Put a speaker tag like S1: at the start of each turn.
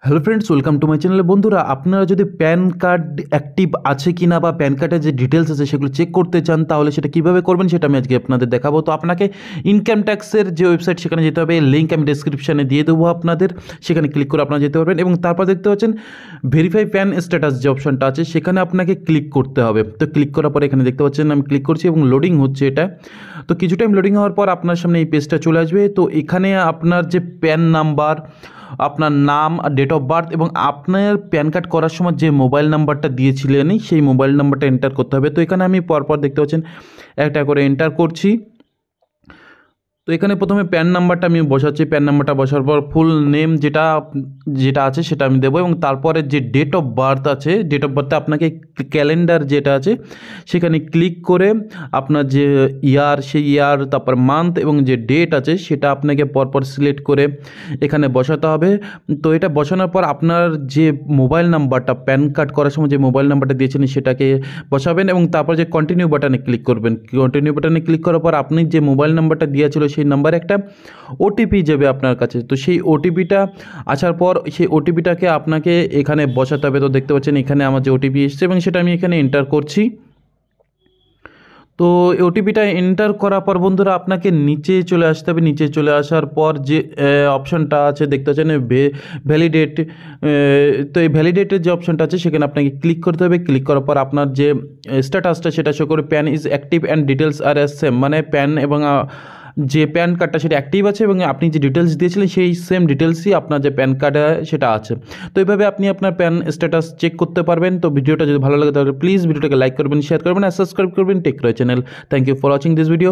S1: Hello friends, welcome to my channel. বন্ধুরা, আপনারা যদি প্যান কার্ড অ্যাক্টিভ আছে কি না বা প্যান কার্ডের যে ডিটেলস আছে সেগুলো চেক করতে চান, তাহলে সেটা কীভাবে করবেন সেটা আমি আজকে আপনাদের দেখাবো। তো আপনাকে ইনকাম ট্যাক্সের যে ওয়েবসাইট সেখানে যেতে হবে, লিঙ্ক আমি ডেসক্রিপশানে দিয়ে দেবো আপনাদের, সেখানে ক্লিক করে আপনারা যেতে পারবেন এবং তারপর দেখতে পাচ্ছেন ভেরিফাই প্যান স্ট্যাটাস যে অপশনটা আছে সেখানে আপনাকে ক্লিক করতে হবে। তো ক্লিক করার পরে এখানে দেখতে পাচ্ছেন আমি ক্লিক করছি এবং লোডিং হচ্ছে এটা। তো কিছু টাইম লোডিং হওয়ার পর আপনার সামনে এই পেজটা চলে আসবে। তো এখানে আপনার যে প্যান নাম্বার, আপনার নাম, ডেট অফ বার্থ এবং আপনার প্যান কার্ড করার সময় যে মোবাইল নাম্বারটা দিয়েছিলেন সেই মোবাইল নাম্বারটা এন্টার করতে হবে। তো এখানে আমি পরপর দেখতে পাচ্ছেন একটা করে এন্টার করছি। তো এখানে প্রথমে প্যান নাম্বারটা আমি বসাচ্ছি। প্যান নাম্বারটা বসার পর ফুল নেম যেটা যেটা আছে সেটা আমি দেবো এবং তারপরে যে ডেট অফ বার্থ আছে, ডেট অফ বার্থে আপনাকে ক্যালেন্ডার যেটা আছে সেখানে ক্লিক করে আপনার যে ইয়ার, সেই ইয়ার, তারপর মান্থ এবং যে ডেট আছে সেটা আপনাকে পরপর সিলেক্ট করে এখানে বসাতে হবে। তো এটা বসানোর পর আপনার যে মোবাইল নাম্বারটা, প্যান কার্ড করার সময় যে মোবাইল নাম্বারটা দিয়েছেন সেটাকে বসাবেন এবং তারপর যে কন্টিনিউ বাটনে ক্লিক করবেন। কন্টিনিউ বাটনে ক্লিক করার পর আপনি যে মোবাইল নাম্বারটা দিয়েছিল সেই নাম্বারে একটা ওটিপি যাবে আপনার কাছে। তো সেই ওটিপিটা আসার পর সেই ওটিপিটাকে আপনাকে এখানে বসাতে হবে। তো দেখতে পাচ্ছেন এখানে আমার যে ওটিপি এসছে এবং সেটা আমি এখানে এন্টার করছি। তো ওটিপিটা এন্টার করার পর বন্ধুরা আপনাকে নিচে চলে আসতে হবে। নিচে চলে আসার পর যে অপশানটা আছে দেখতে পাচ্ছেন ভ্যালিডেট। তো এই ভ্যালিডেটের যে অপশানটা আছে সেখানে আপনাকে ক্লিক করতে হবে। ক্লিক করার পর আপনার যে স্ট্যাটাসটা সেটা শো করে PAN is active and details are as same, মানে প্যান এবং যে প্যান কার্ডটা সেটা অ্যাক্টিভ আছে এবং আপনি যে ডিটেলস দিয়েছিলেন সেই সেম ডিটেলসই আপনার যে প্যান কার্ডে সেটা আছে। তো এইভাবে আপনি আপনার প্যান স্ট্যাটাস চেক করতে পারবেন। তো ভিডিওটা যদি ভালো লাগে তাহলে প্লিজ ভিডিওটাকে লাইক করবেন, শেয়ার করবেন আর সাবস্ক্রাইব করবেন tech Roy channel. Thank you for watching this video.